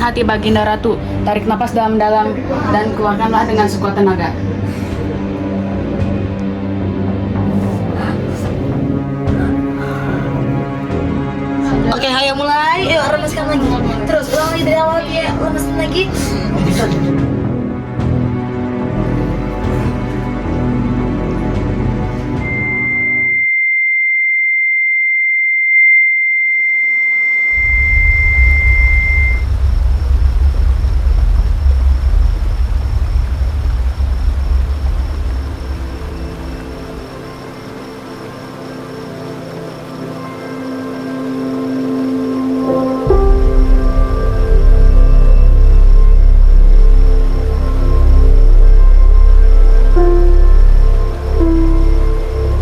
hati Baginda Ratu. Tarik napas dalam-dalam dan keluarkanlah dengan sekuat tenaga. Oke, ayo mulai. Yuk, remaskan lagi. Terus ulang lagi dari awal ya. Remaskan lagi.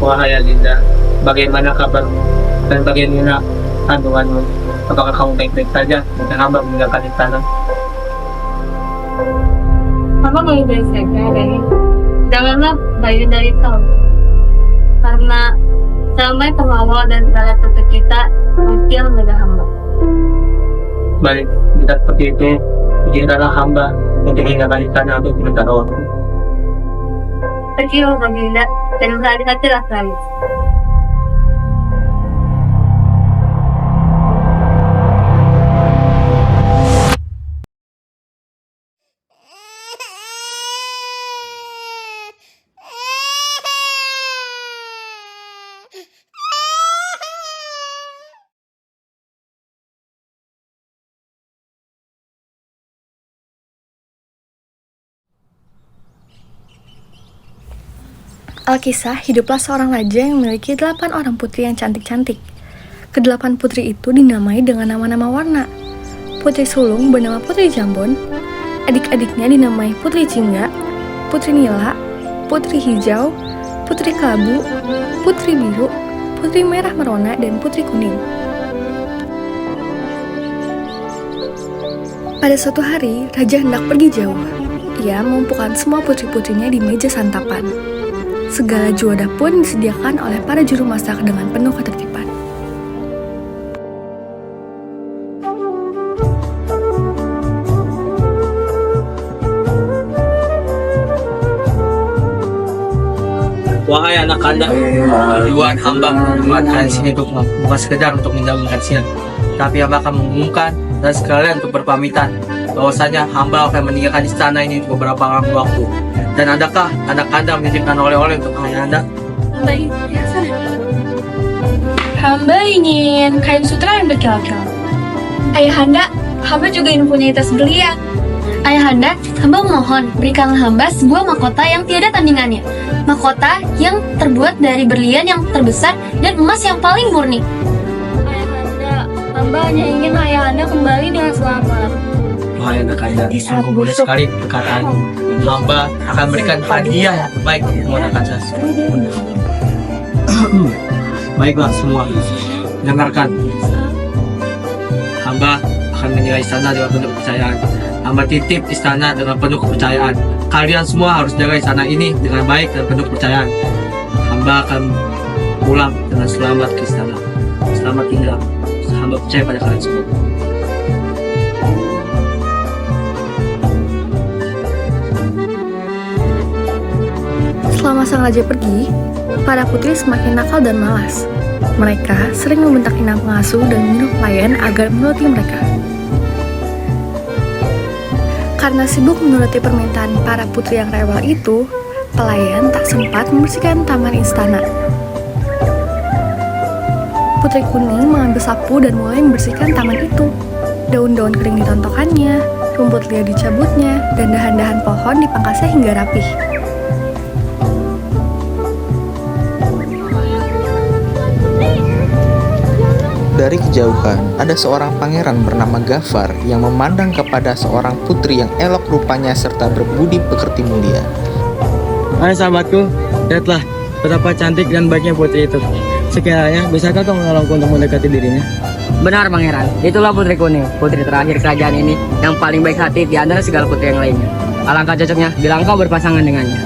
Wahai Adinda, bagaimana kabarmu dan bagaimana kandunganmu? Apakah kamu baik-baik saja dan hamba meninggalkan istana? Hamba baik-baik saja, Dani. Janganlah bayi dari kau, karena sampai pengawal dan segala tutup kita mesti menjaga hamba. Baik, jika seperti itu, izinkanlah hamba untuk meninggalkan istana untuk sementara waktu. Kecil Baginda dan berhati-hati sekali. Alkisah, hiduplah seorang raja yang memiliki 8 orang putri yang cantik-cantik. Kedelapan putri itu dinamai dengan nama-nama warna. Putri sulung bernama Putri Jambon, adik-adiknya dinamai Putri Jingga, Putri Nila, Putri Hijau, Putri Kelabu, Putri Biru, Putri Merah Merona, dan Putri Kuning. Pada suatu hari, raja hendak pergi jauh. Ia mengumpulkan semua putri-putrinya di meja santapan. Segala juadah pun disediakan oleh para juru masak dengan penuh ketertiban. Wahai anak kanda, tujuan hamba menempatkan sini untuk bukan sekedar untuk menjalankan siang, tapi hamba akan mengumumkan dan sekalian untuk berpamitan bahwasanya hamba akan meninggalkan istana ini untuk beberapa waktu. Dan adakah anak anda menitipkan oleh-oleh untuk ayah anda? Hamba ingin kain sutra yang berkilau-kilau. Ayahanda, hamba juga ingin punya tas berlian. Ayahanda, hamba mohon berikanlah hamba sebuah mahkota yang tiada tandingannya. Mahkota yang terbuat dari berlian yang terbesar dan emas yang paling murni. Ayahanda, hamba hanya ingin ayahanda kembali dengan selamat. Wahai anak anda, sungguh mudah sekali perkataanmu. Hamba akan berikan hadiah yang terbaik untuk menggunakan jas. Baiklah semua, dengarkan. Hamba akan menjaga istana dengan penuh kepercayaan. Hamba titip istana dengan penuh kepercayaan. Kalian semua harus jaga istana ini dengan baik dan penuh kepercayaan. Hamba akan pulang dengan selamat ke istana. Selamat tinggal. Hamba percaya pada kalian semua. Selama sang raja pergi, para putri semakin nakal dan malas. Mereka sering membentak inang pengasuh dan menyuruh pelayan agar menuruti mereka. Karena sibuk menuruti permintaan para putri yang rewel itu, pelayan tak sempat membersihkan taman istana. Putri Kuning mengambil sapu dan mulai membersihkan taman itu. Daun-daun kering ditontokannya, rumput liar dicabutnya, dan dahan-dahan pohon dipangkasnya hingga rapih. Dari kejauhan, ada seorang pangeran bernama Gafar yang memandang kepada seorang putri yang elok rupanya serta berbudi pekerti mulia. Hai sahabatku, lihatlah betapa cantik dan baiknya putri itu. Sekiranya, bisakah kau menolongku untuk mendekati dirinya? Benar, Pangeran. Itulah Putri Kuning, putri terakhir kerajaan ini, yang paling baik hati di antara segala putri yang lainnya. Alangkah cocoknya bila engkau berpasangan dengannya.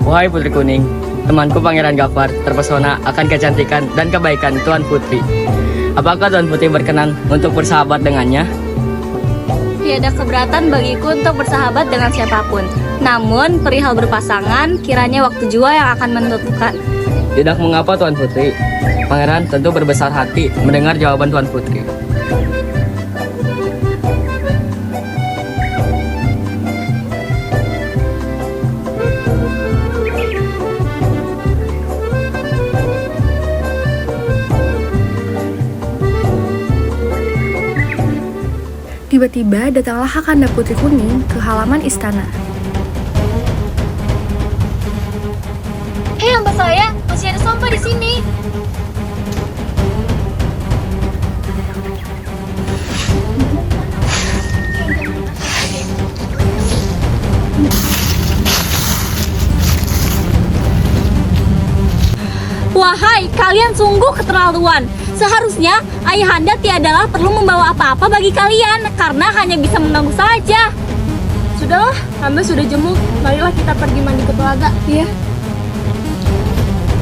Wahai Putri Kuning, temanku Pangeran Gafar terpesona akan kecantikan dan kebaikan Tuan Putri. Apakah Tuan Putri berkenan untuk bersahabat dengannya? Tiada keberatan bagiku untuk bersahabat dengan siapapun. Namun, perihal berpasangan, kiranya waktu jua yang akan menentukan. Tidak mengapa Tuan Putri. Pangeran tentu berbesar hati mendengar jawaban Tuan Putri. Tiba-tiba datanglah Hakanda Putri Kuning ke halaman istana. Hei, hamba saya, masih ada sampah di sini. Wahai, kalian sungguh keterlaluan. Seharusnya ayahanda tiadalah perlu membawa apa-apa bagi kalian, karena hanya bisa menangguh saja. Sudahlah, hamba sudah jemu. Marilah kita pergi mandi ke telaga. Iya.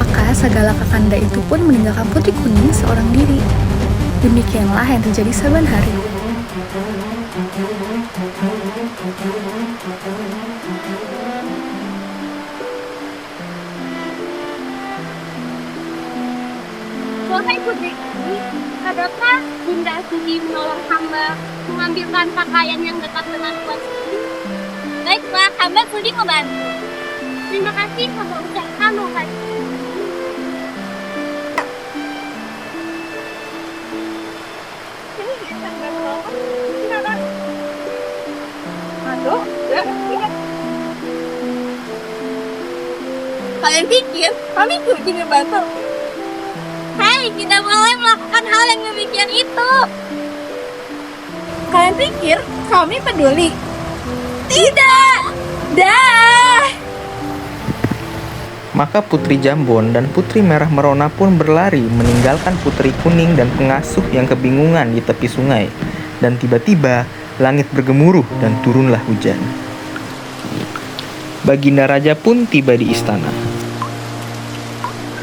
Maka segala kakanda itu pun meninggalkan Putri Kuning seorang diri. Demikianlah yang terjadi saban hari. Wahai putri, adakah Bunda sudi menolong hamba mengambilkan pakaian yang dekat dengan tuan sudi? Baiklah, hamba sudi membantu. Terima kasih, hamba ucapkan makasih. Kalian pikir kami sudi membantu? Hei, tidak boleh melakukan hal yang demikian itu. Kalian pikir kami peduli? Tidak! Dah! Maka Putri Jambon dan Putri Merah Merona pun berlari meninggalkan Putri Kuning dan pengasuh yang kebingungan di tepi sungai. Dan tiba-tiba langit bergemuruh dan turunlah hujan. Baginda Raja pun tiba di istana.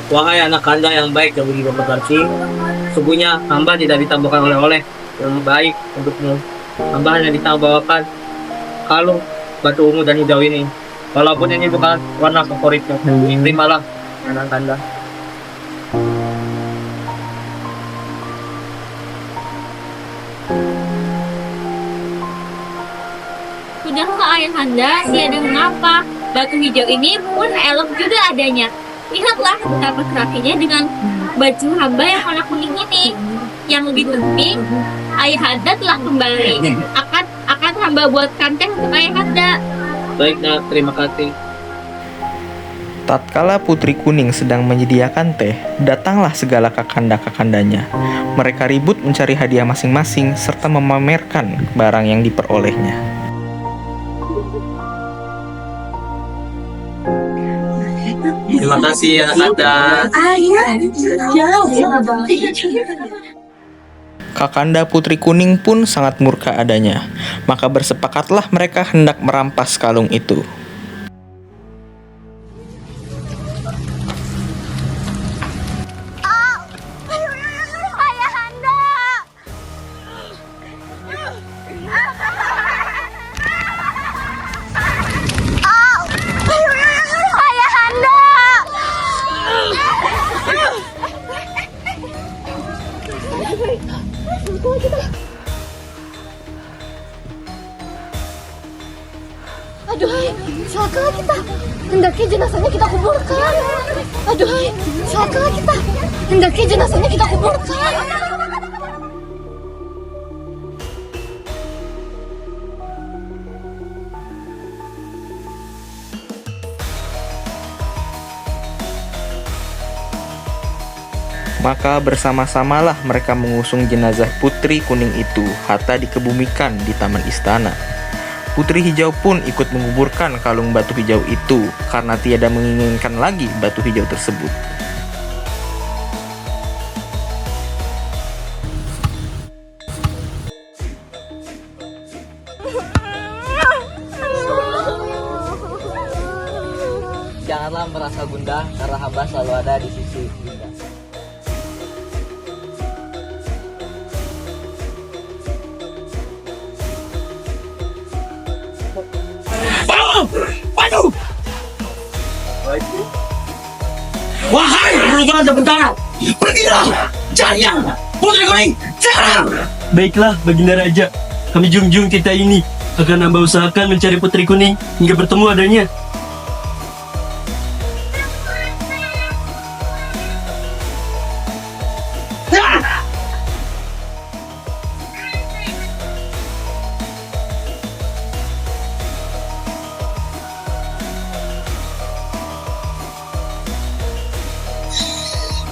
Wahai anak kanda yang baik dan budi pekerti, sungguhnya hamba tidak ditambahkan oleh-oleh yang baik untukmu. Hamba hanya ditambahkan kalung batu ungu dan hijau ini. Walaupun ini bukan warna favoritmu, terimalah anak kanda. Sudahlah ayahanda, tiada mengapa. Batu hijau ini pun elok juga adanya. Lihatlah betapa kerapinya dengan baju hamba yang warna kuning ini. Yang lebih penting, ayahanda telah kembali. Akan hamba buatkan teh untuk ayahanda. Baik nak, terima kasih. Tatkala Putri Kuning sedang menyediakan teh, datanglah segala kakanda-kakandanya. Mereka ribut mencari hadiah masing-masing serta memamerkan barang yang diperolehnya. Terima kasih anak kanda. Kakanda Putri Kuning pun sangat murka adanya. Maka bersepakatlah mereka hendak merampas kalung itu. Aduhai, celakalah kita. Hendaknya jenazahnya kita kuburkan. Aduhai, celakalah kita. Hendaknya jenazahnya kita kuburkan. Maka bersama-samalah mereka mengusung jenazah Putri Kuning itu hatta dikebumikan di taman istana. Putri Hijau pun ikut menguburkan kalung batu hijau itu karena tiada menginginkan lagi batu hijau tersebut. Janganlah merasa gundah karena hamba selalu ada di sisi Bunda. jangan sebentar. Pergilah. Jangan. Putri Kuning, jangan. Baiklah, Baginda Raja. Kami junjung titah ini akan hamba usahakan mencari Putri Kuning hingga bertemu adanya.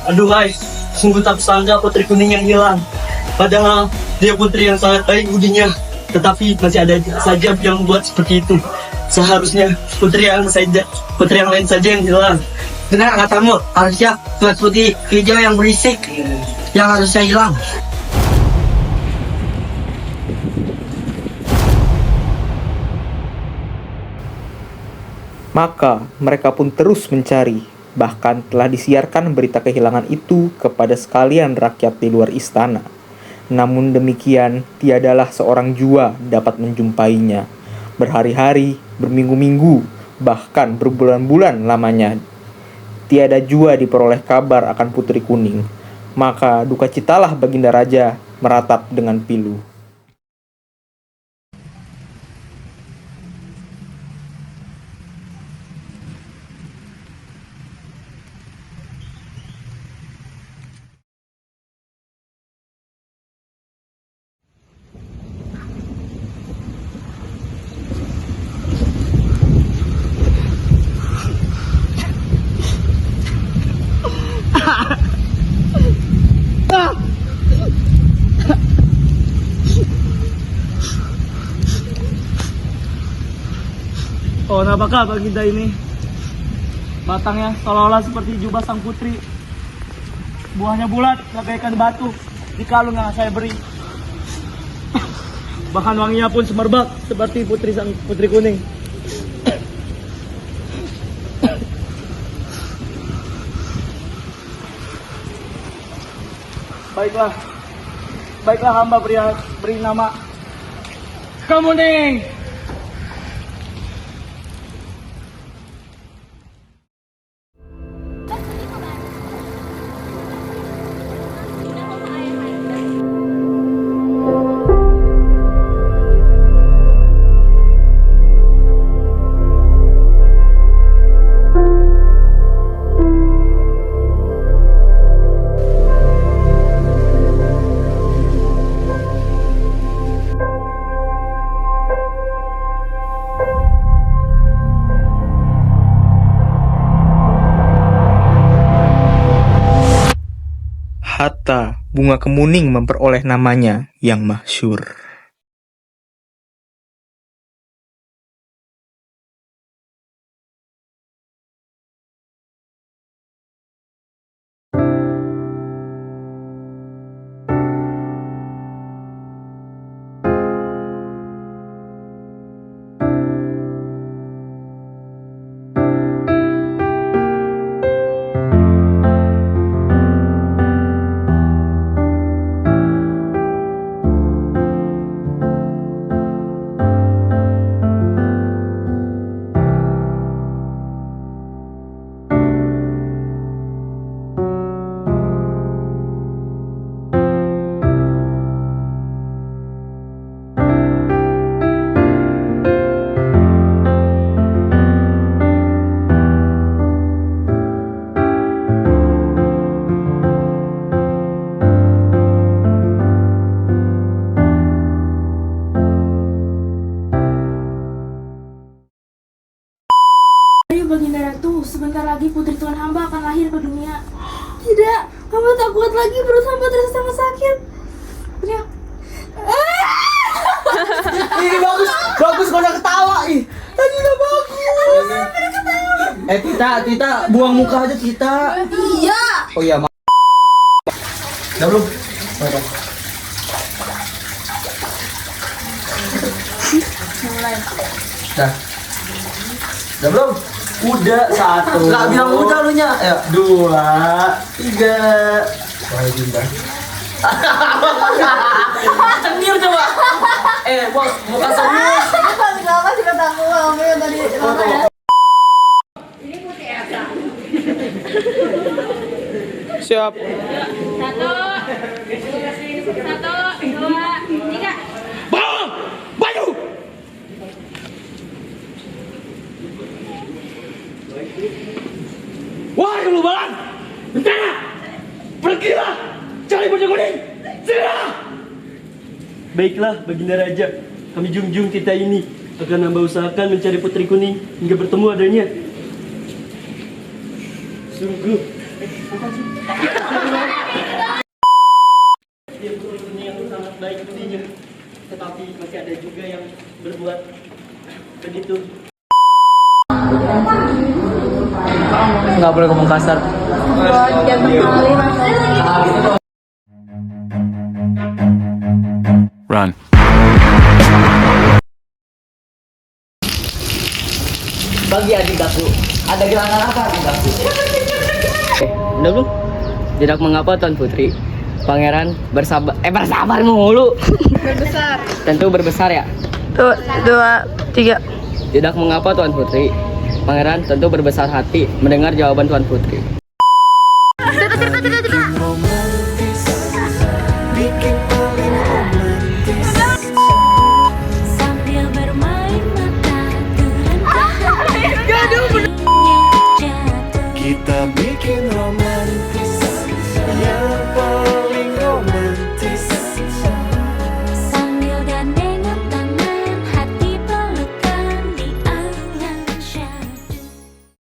Aduhai, sungguh tak sangka Putri Kuning yang hilang. Padahal dia putri yang sangat baik budinya. Tetapi masih ada saja yang buat seperti itu. Seharusnya putri yang lain saja yang hilang. Benar katamu, harusnya tuan putih hijau yang berisik yang harusnya hilang. Maka mereka pun terus mencari. Bahkan telah disiarkan berita kehilangan itu kepada sekalian rakyat di luar istana. Namun demikian, tiadalah seorang jua dapat menjumpainya. Berhari-hari, berminggu-minggu, bahkan berbulan-bulan lamanya, tiada jua diperoleh kabar akan Putri Kuning. Maka duka citalah Baginda Raja meratap dengan pilu. Oh, apakah Baginda ini? Batangnya seolah-olah seperti jubah sang putri. Buahnya bulat, bagaikan batu di kalung yang saya beri. Bahkan wanginya pun semerbak seperti Putri Kuning. Baiklah hamba beri nama Kemuning. Hatta Bunga Kemuning memperoleh namanya yang masyhur. Ayo Baginda Ratu, sebentar lagi putri Tuan hamba akan lahir ke dunia. Tidak, hamba tak kuat lagi, perut hamba terasa sangat sakit. Teriak. Ini bagus kau udah ketawa ih. Tadi udah bagus. Tita, buang muka aja Tita. Iya. Oh iya, Udah belum? Mulai. Udah belum? Udah, 1. Nggak bilang udah lu nya. Ya, 2, 3. Baginda. Nyir coba. Bos, muka serius. Kenapa sih kata aku yang tadi lama ya? Siap. 1, 2, 3. Bang! Maju! Wahai ulu balang! Rencana! Pergilah! Cari baju kuning! Segera! Baiklah, Baginda Raja. Kami junjung kita ini akan hamba usahakan mencari putri kuning hingga bertemu adanya. Sungguh. Dia putri kuning yang sangat baik budinya. Tetapi masih ada juga yang berbuat begitu. Nggak boleh ngomong kasar. Run. Bagi adik aku, ada gerangan apa adik aku? Udah belum? Tidak mengapa Tuan Putri. Pangeran bersabar mulu. Berbesar. Tentu berbesar ya. 2, 3. Tidak mengapa Tuan Putri. Pangeran tentu berbesar hati mendengar jawaban Tuan Putri.